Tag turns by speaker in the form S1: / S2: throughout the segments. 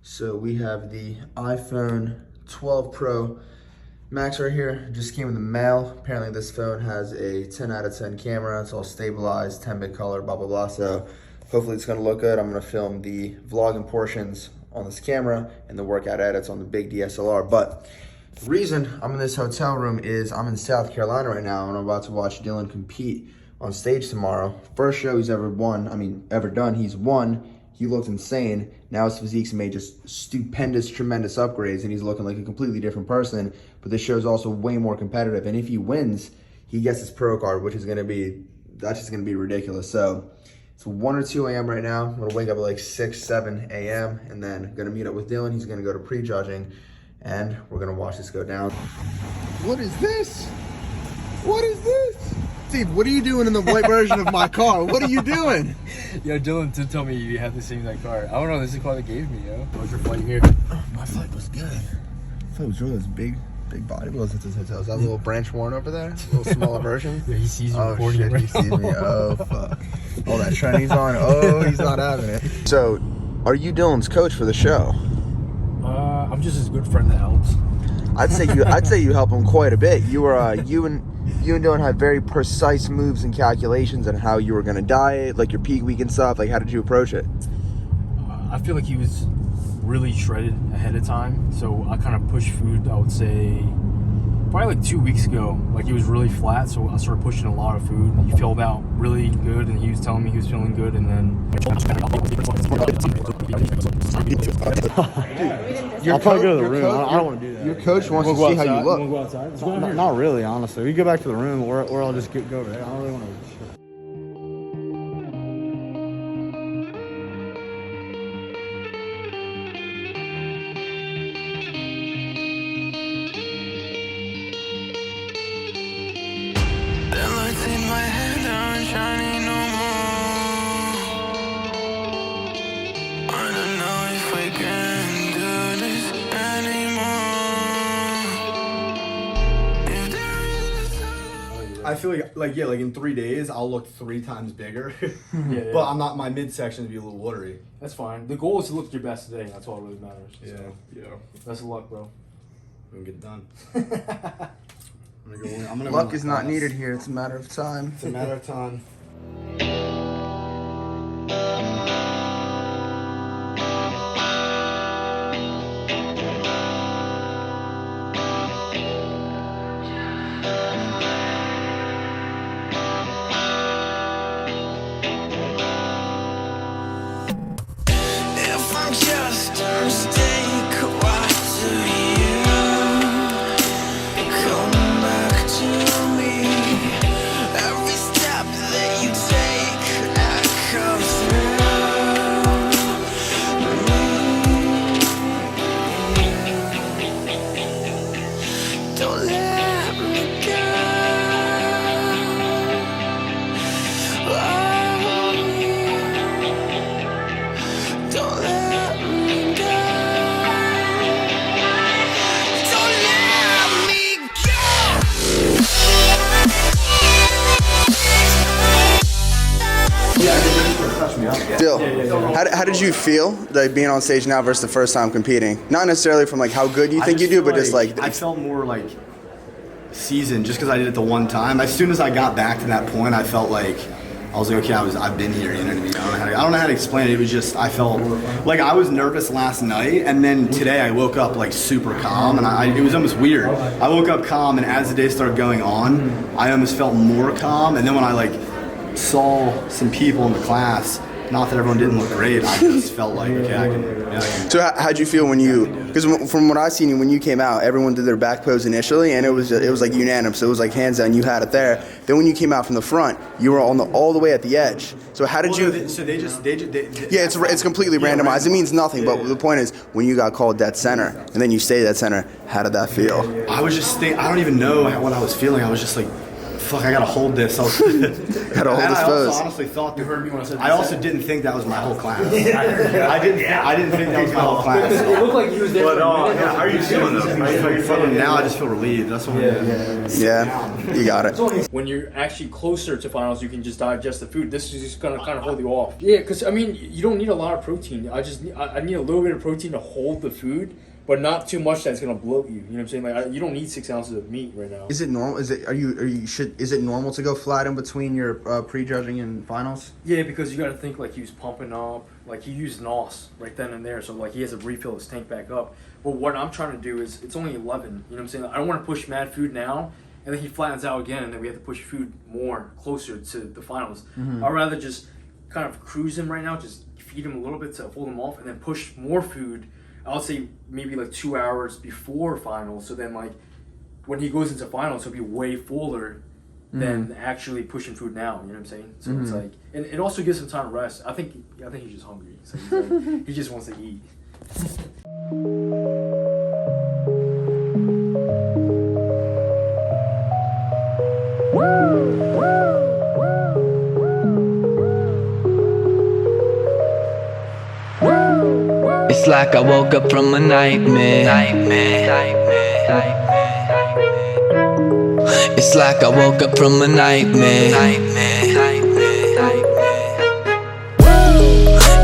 S1: So we have the iPhone 12 Pro Max right here. Just came in the mail. Apparently this phone has a 10 out of 10 camera. It's all stabilized, 10-bit color, blah, blah, blah. So hopefully it's gonna look good. I'm gonna film the vlogging portions on this camera and the workout edits on the big DSLR. But the reason I'm in this hotel room is I'm in South Carolina right now and I'm about to watch Dylan compete on stage tomorrow. First show he's ever done, he's won. He looked insane. Now his physique's made just stupendous, tremendous upgrades, and he's looking like a completely different person. But this show's also way more competitive. And if he wins, he gets his pro card, which is that's just gonna be ridiculous. So it's 1 or 2 a.m. right now. I'm gonna wake up at like 6, 7 a.m. and then gonna meet up with Dylan. He's gonna go to pre-judging, and we're gonna watch this go down. What is this? What is this? Steve, what are you doing in the white version of my car? What are you doing?
S2: Yo, Dylan did tell me you have the same exact car. I don't know, this is the car they gave me, yo. What was your flight here?
S1: My flight was good. I thought it was really those big bodybuilders at this hotel. Is that a little branch worn over there? A little smaller version?
S2: Yeah, he sees you
S1: recording it right he sees me. Oh, fuck. Oh, that trend he's on. Oh, he's not having it. So, are you Dylan's coach for the show?
S2: I'm just his good friend that helps.
S1: I'd say you help him quite a bit. You were you and Dylan had very precise moves and calculations on how you were gonna diet, like your peak week and stuff. Like, how did you approach it?
S2: I feel like he was really shredded ahead of time, so I kind of pushed food. I would say probably like 2 weeks ago. Like, he was really flat, so I started pushing a lot of food. He filled out really good, and he was telling me he was feeling good, and then.
S3: I'll probably go to the room. I don't want to do that.
S1: Your coach wants to see how you look.
S3: We'll go outside? Not really, honestly. We go back to the room, or I'll just go over there. I don't really want to.
S4: I feel like in 3 days I'll look 3 times bigger.
S2: Yeah.
S4: But I'm not, my midsection to be a little watery.
S2: That's fine. The goal is to look your best today. That's all that really matters.
S4: Yeah.
S2: So,
S4: Yeah.
S2: best of luck, bro.
S4: I'm gonna get it done.
S1: Luck is not needed here. It's a matter of time.
S4: It's a matter of time.
S5: Just a mistake, what do you come back to me? Every step that you take, echoes through me. Don't let me go. Don't let me go. Don't let me go.
S1: Dill, how did you feel like being on stage now versus the first time competing? Not necessarily from like how good you think you do, but just like
S4: I felt more like seasoned just because I did it the one time. As soon as I got back to that point, I felt like I was like, okay, I've been here, you know what I mean? I don't know how to explain it. It was just, I felt like I was nervous last night, and then today I woke up like super calm, and it was almost weird. I woke up calm, and as the day started going on, I almost felt more calm, and then when I like saw some people in the class, not that everyone didn't look great, I just felt like, okay, I can.
S1: So how'd you feel when you, because from what I seen when you came out, everyone did their back pose initially, and it was like unanimous. So it was like hands down, you had it there. Then when you came out from the front, you were all the way at the edge. So how did you? Yeah, it's completely randomized. It means nothing. But the point is, when you got called dead center, and then you stayed dead center, how did that feel?
S4: I was just I don't even know what I was feeling. I was just like fuck, I gotta hold this.
S1: Gotta hold this
S4: I
S1: pose.
S4: also honestly thought
S2: You heard me when I said
S4: I also didn't think that was my whole class. I didn't think that was my whole class.
S2: It looked like he was there.
S4: But how are you feeling though? Now I just feel relieved. That's what
S1: Yeah, you got it.
S2: When you're actually closer to finals, you can just digest the food. This is just gonna kind of hold you off. Yeah, because I mean, you don't need a lot of protein. I need a little bit of protein to hold the food, but not too much that's gonna bloat you. You know what I'm saying? Like you don't need 6 ounces of meat right now.
S1: Is it normal? Is it normal to go flat in between your prejudging and finals?
S2: Yeah, because you got to think like he was pumping up, like he used NOS right then and there, so like he has to refill his tank back up. But what I'm trying to do is it's only 11. You know what I'm saying? I don't want to push mad food now, and then he flattens out again, and then we have to push food more closer to the finals. I'd rather just kind of cruise him right now, just feed him a little bit to hold him off, and then push more food. I'll say maybe like 2 hours before finals, so then like when he goes into finals, he'll be way fuller than actually pushing food now. You know what I'm saying? So it's like, and it also gives him time to rest. I think he's just hungry. So he's like, he just wants to eat.
S5: It's like I woke up from a nightmare. It's like I woke up from a nightmare.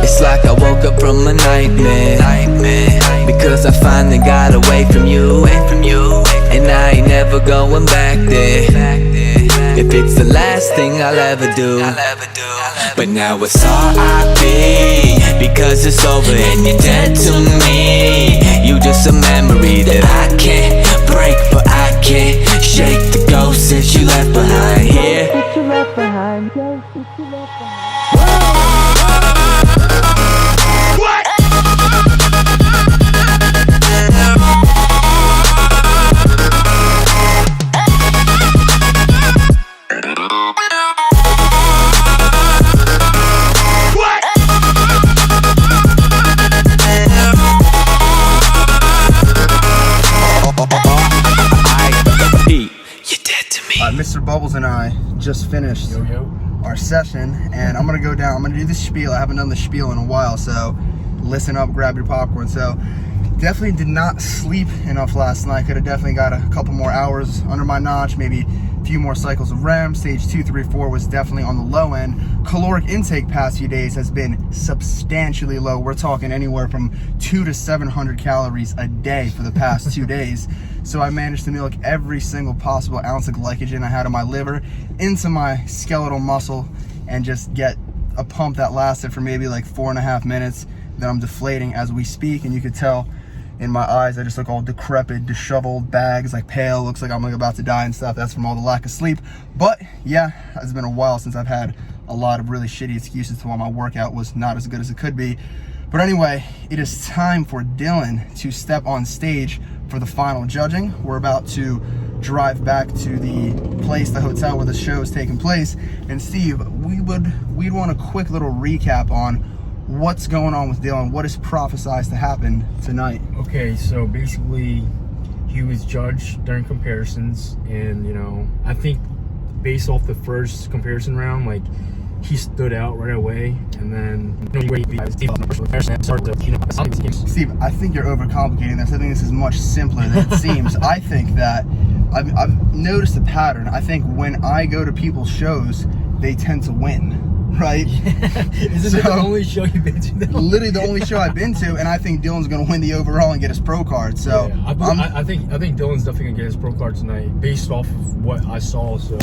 S5: It's like I woke up from a nightmare. Because I finally got away from you. And I ain't never going back there. If it's the last thing I'll ever do. But now it's R.I.P. because it's over and you're dead to me. You just a memory that I can't break, but I can't shake the ghost that you left behind here.
S1: Mr. Bubbles and I just finished our session, and I'm gonna go down. I'm gonna do the spiel. I haven't done the spiel in a while, so listen up, grab your popcorn. So definitely did not sleep enough last night. Could have definitely got a couple more hours under my notch, maybe a few more cycles of REM. Stage 2, 3, 4 was definitely on the low end. Caloric intake past few days has been substantially low. We're talking anywhere from 200 to 700 calories a day for the past 2 days. So I managed to milk every single possible ounce of glycogen I had in my liver into my skeletal muscle and just get a pump that lasted for maybe like 4.5 minutes. Then I'm deflating as we speak, and you could tell in my eyes I just look all decrepit, disheveled, bags, like pale, looks like I'm like about to die and stuff. That's from all the lack of sleep. But yeah, it's been a while since I've had a lot of really shitty excuses to why my workout was not as good as it could be. But anyway, it is time for Dylan to step on stage for the final judging. We're about to drive back to the hotel where the show is taking place. And Steve, we'd want a quick little recap on what's going on with Dylan, what is prophesized to happen tonight.
S2: Okay, so basically he was judged during comparisons, and you know, I think based off the first comparison round, like he stood out right away, and then
S1: Steve, I think you're overcomplicating this. I think this is much simpler than it seems. I think that I've noticed a pattern. I think when I go to people's shows, they tend to win, right?
S2: Isn't it the only show you've been to?
S1: Literally the only show I've been to, and I think Dylan's going to win the overall and get his pro card. So
S2: yeah, I think Dylan's definitely going to get his pro card tonight based off of what I saw. So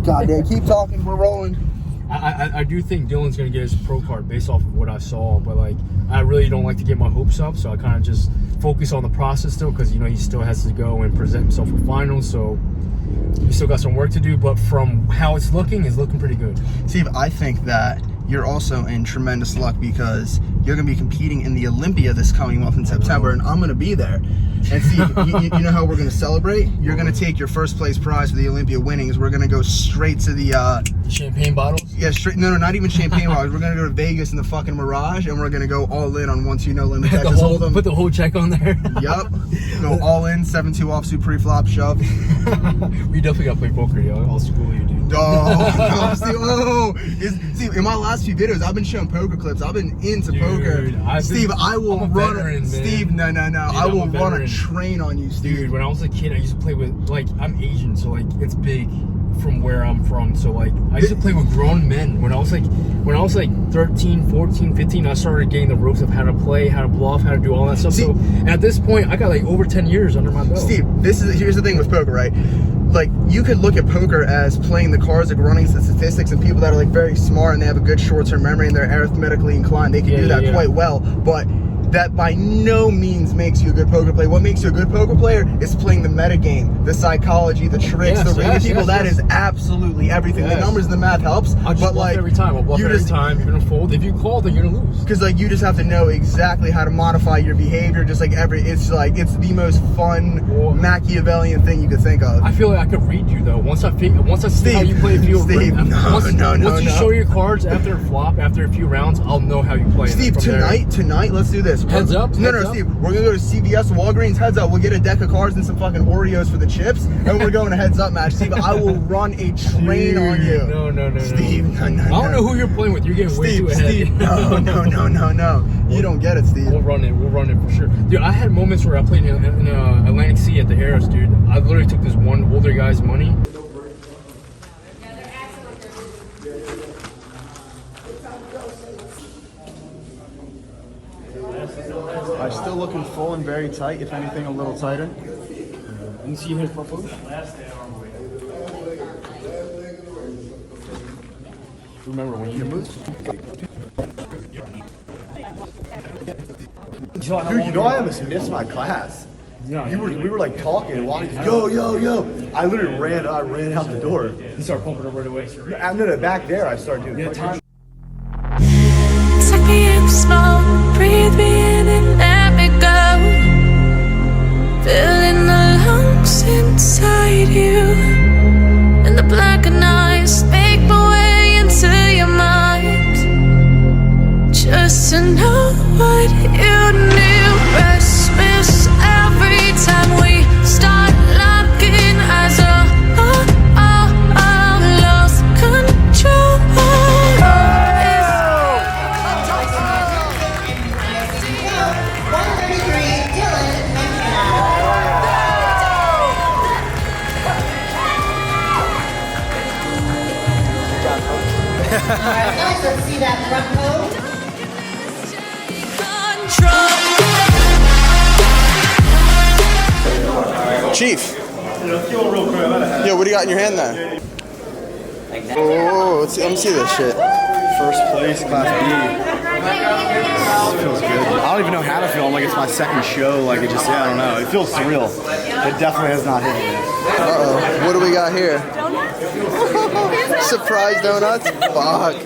S1: God damn, keep talking, we're rolling.
S2: I do think Dylan's going to get his pro card based off of what I saw, but like I really don't like to get my hopes up, so I kind of just focus on the process still, because you know he still has to go and present himself for finals, so we still got some work to do, but from how it's looking pretty good.
S1: Steve, I think that you're also in tremendous luck because you're gonna be competing in the Olympia this coming month in September, and I'm gonna be there. And Steve, you know how we're gonna celebrate? You're gonna take your first place prize for the Olympia winnings. We're gonna go straight to the
S2: champagne bottles?
S1: Yeah, straight. No, not even champagne bottles. We're gonna go to Vegas in the fucking Mirage, and we're gonna go all in on 1-2 no limit.
S2: Put the whole check on there.
S1: Yup. Go all in, 7-2 offsuit pre-flop shove.
S2: We definitely gotta play poker, yo. I'll school you, dude.
S1: Oh, Steve, in my last few videos, I've been showing poker clips. I've been into poker. Steve, I will run. Steve, no. Dude, I will run a train on you, Steve.
S2: Dude, when I was a kid, I used to play with, like, I'm Asian, so, like, it's big from where I'm from. So, like, I used to play with grown men. When I was like 13, 14, 15, I started getting the ropes of how to play, how to bluff, how to do all that stuff. So, and at this point, I got, like, over 10 years under my belt.
S1: Steve, here's the thing with poker, right? Like, you could look at poker as playing the cards, like running the statistics, and people that are, like, very smart and they have a good short-term memory and they're arithmetically inclined, they can do that quite well. But that by no means makes you a good poker player. What makes you a good poker player is playing the metagame, the psychology, the tricks, the reading people. That is absolutely everything. The numbers and the math helps,
S2: I'll just bluff every time. I'll bluff every time. You're gonna fold. If you call, then you're gonna lose.
S1: Because like you just have to know exactly how to modify your behavior. Just like it's the most fun Machiavellian thing you could think of.
S2: I feel like I could read you though. Once I see how you play a few. Once you show your cards after a flop, after a few rounds, I'll know how you play.
S1: Steve, tonight, let's do this.
S2: Heads up.
S1: No, Steve. We're gonna go to CVS, Walgreens. Heads up. We'll get a deck of cards and some fucking Oreos for the chips, and we're going a heads up match. Steve, I will run a train on you.
S2: No.
S1: Steve, no.
S2: I don't know who you're playing with. You're getting way too ahead.
S1: Steve, no. You don't get it, Steve.
S2: We'll run it for sure. Dude, I had moments where I played in Atlantic City at the Harris, dude. I literally took this one older guy's money.
S3: I'm still looking full and very tight, if anything a little tighter.
S2: Let me see his purple. Remember when you move?
S4: Dude, you know I almost missed my class.
S2: Yeah,
S4: we were like talking and walking. Yo. I literally ran out the door.
S2: You start pumping up right away.
S4: And then back there, I started doing
S2: time.
S6: Suck me in smoke, breathe me in and let me go. Filling the lungs inside you, and the blackened eyes make my way into your mind. Just to know what you knew. Restless every time we start locking eyes. Lost control.
S7: Alright guys, let's see that front pose.
S1: Chief. Yo, what do you got in your hand there? Oh, let me see this shit.
S4: First place, Class B. Feels good. I don't even know how to feel. I'm like, it's my second show. Like, it just, I don't know. It feels surreal. It definitely has not hit me yet.
S1: Uh-oh. What do we got here? Surprise donuts? Fuck.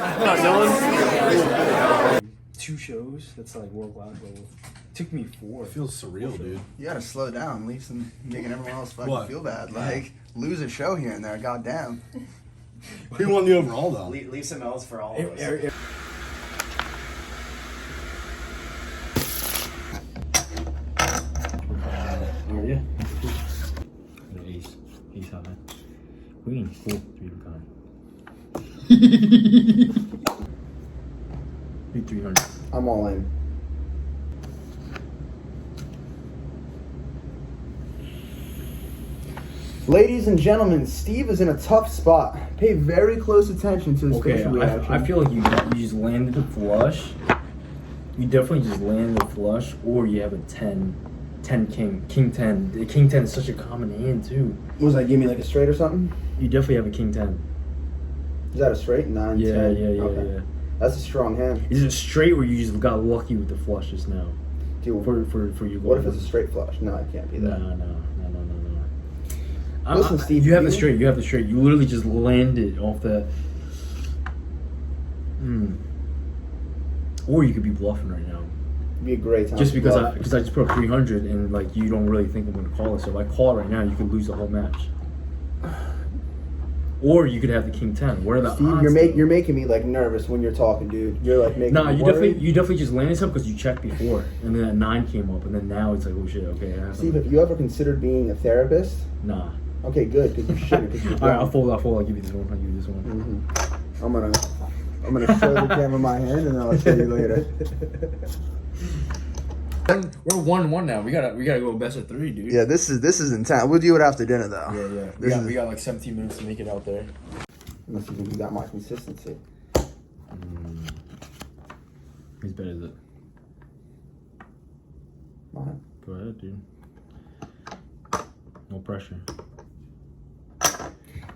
S2: 2 shows. That's like world class level. Took me 4.
S4: It feels surreal, dude.
S1: You gotta slow down, leave some making everyone else fucking feel bad. Like, lose a show here and there, goddamn.
S4: Who won the overall, though?
S8: Leave some L's for all of us.
S2: How are you? Ace high. Queen. Cool. 3 of a kind. Be 300.
S1: I'm all in. Ladies and gentlemen, Steve is in a tough spot. Pay very close attention to his facial reaction.
S2: I feel like you just landed the flush. You definitely just landed the flush, or you have a 10 king, king 10. The king 10 is such a common hand too.
S1: Was that give me like a straight or something?
S2: You definitely have a king 10.
S1: Is that a straight? 9,
S2: Yeah,
S1: 10?
S2: yeah.
S1: That's a strong hand.
S2: Is it straight where you just got lucky with the flush just now?
S1: Dude,
S2: for you.
S1: What if it's a straight flush? No, it can't be that.
S2: No.
S1: Listen, Steve.
S2: You have the straight. You literally just landed off the. Or you could be bluffing right now.
S1: It'd be a great time.
S2: Just
S1: to
S2: because
S1: bluff.
S2: I just put up 300 and like you don't really think I'm going to call it. So if I call it right now, you could lose the whole match. Or you could have the king 10. What are the
S1: Steve,
S2: odds?
S1: you're making me like nervous when you're talking, dude. You're like making
S2: Nah,
S1: me
S2: you
S1: worried.
S2: definitely just landed something because you checked before, and then that 9 came up, and then now it's like, oh shit, okay. I have
S1: Steve,
S2: something.
S1: have you ever considered being a therapist?
S2: Nah.
S1: Okay, good, because you shouldn't. Cause you're
S2: All right, I'll
S1: dumb.
S2: fold. I'll give you this one. I'll give you this one.
S1: I'm gonna show the camera my hand, and then I'll show you later.
S2: We're 1-1 now. We gotta go best of 3, dude.
S1: Yeah, this is intense. We'll do it after dinner, though.
S2: Yeah. We got like 17 minutes to make it out there.
S1: Unless you think you got my consistency.
S2: Whose bet is it?
S1: Mine.
S2: Go ahead, dude. No pressure.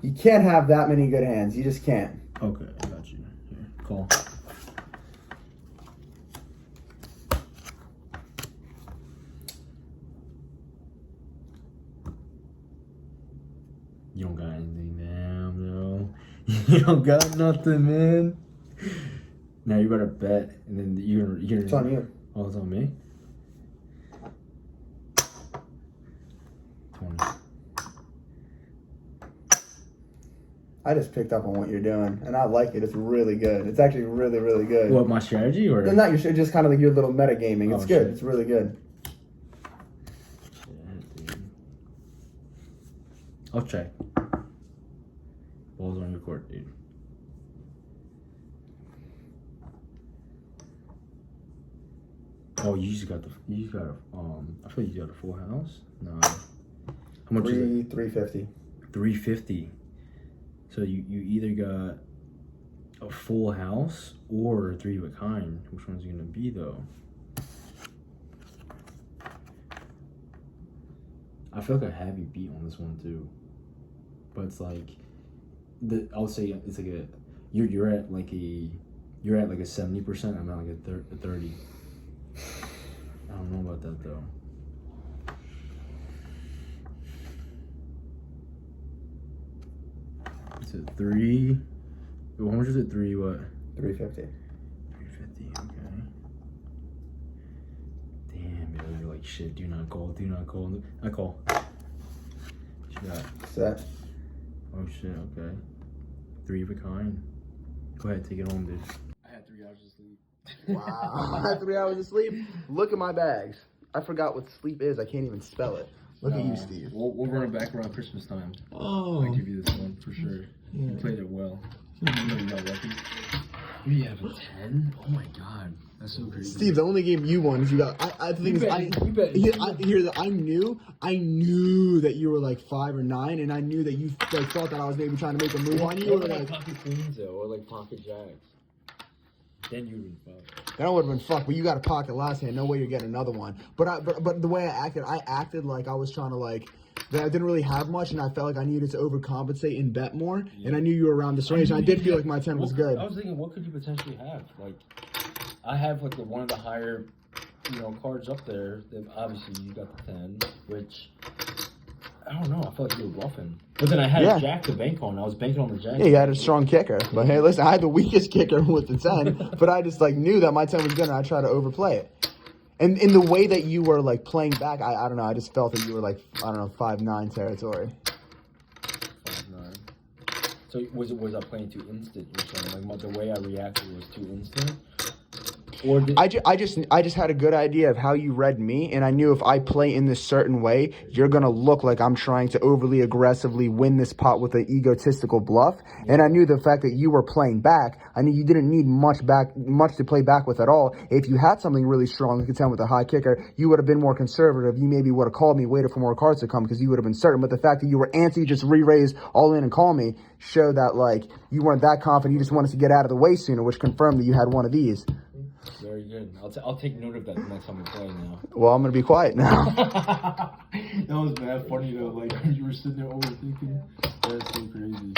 S1: You can't have that many good hands. You just can't.
S2: Okay, I got you. Here, call. You don't got anything, damn, no. You don't got nothing, man. Now you better bet, and then you're.
S1: It's on you.
S2: Oh, it's on me. 20.
S1: I just picked up on what you're doing, and I like it. It's really good. It's actually really, really good.
S2: What, my strategy or?
S1: No, not your shit, just kind of like your little metagaming. It's
S2: Oh,
S1: good.
S2: shit.
S1: It's really good.
S2: Shit, dude. I'll check. Ball's on your court, dude. Oh, you got a, I feel like you got a full house? No. How much is it?
S1: 350.
S2: 350. So you either got a full house or a 3 of a kind. Which one's it gonna be though? I feel like I have you beat on this one too. But it's like I'll say it's like you're at like a 70%, I'm at like a 30. I don't know about that though. It's a 3. How much is it? 3 what?
S1: 350.
S2: 350, okay. Damn, yo, you're like shit, do not call. I call. What you got?
S1: Set.
S2: Oh shit, okay. 3 of a kind. Go ahead, take it home, dude. I had 3 hours of sleep.
S1: Wow. I had 3 hours of sleep. Look at my bags. I forgot what sleep is. I can't even spell it. Look at you, Steve.
S2: We'll run it back around Christmas time.
S3: Oh.
S2: I'll give you this one for sure.
S3: Yeah.
S2: You played it well. You know you got lucky. You have a 10? Oh my god. That's so crazy.
S3: Steve, the only game you won is you got. I think I knew that you were like 5 or 9, and I knew that you like thought that I was maybe trying to make a move on you. Or like
S2: pocket queens though, or like pocket jacks. Then you would have been fucked.
S3: that would have been fucked. But you got a pocket last hand. No way you're getting another one. But the way I acted like I was trying to like. That I didn't really have much, and I felt like I needed to overcompensate and bet more. Yeah. And I knew you were around this range, and I did feel like my 10 was good.
S2: I was thinking, what could you potentially have? Like, I have like one of the higher, cards up there. Then obviously you got the 10, which I don't know. I felt like you were bluffing. But then I had a jack to bank on. I was banking on the jack.
S3: Yeah, you had a strong kicker. But hey, listen, I had the weakest kicker with the 10, but I just like knew that my 10 was good, and I tried to overplay it. And in the way that you were like playing back, I don't know. I just felt that you were like 5-9 territory.
S2: 5-9. So was I playing too instant? You're saying like the way I reacted was too instant, or did
S3: I just had a good idea of how you read me, and I knew if I play in this certain way, you're gonna look like I'm trying to overly aggressively win this pot with an egotistical bluff. And I knew the fact that you were playing back, I knew you didn't need much to play back with at all. If you had something really strong, you could tell with a high kicker, you would have been more conservative. You maybe would have called me, waited for more cards to come because you would have been certain. But the fact that you were antsy, just re-raise all in and call me, showed that like you weren't that confident. You just wanted to get out of the way sooner, which confirmed that you had one of these.
S2: Very good. I'll take note of that the next time we play now.
S3: Well, I'm gonna be quiet now.
S2: That was bad funny though. Like you were sitting there overthinking. That's so crazy.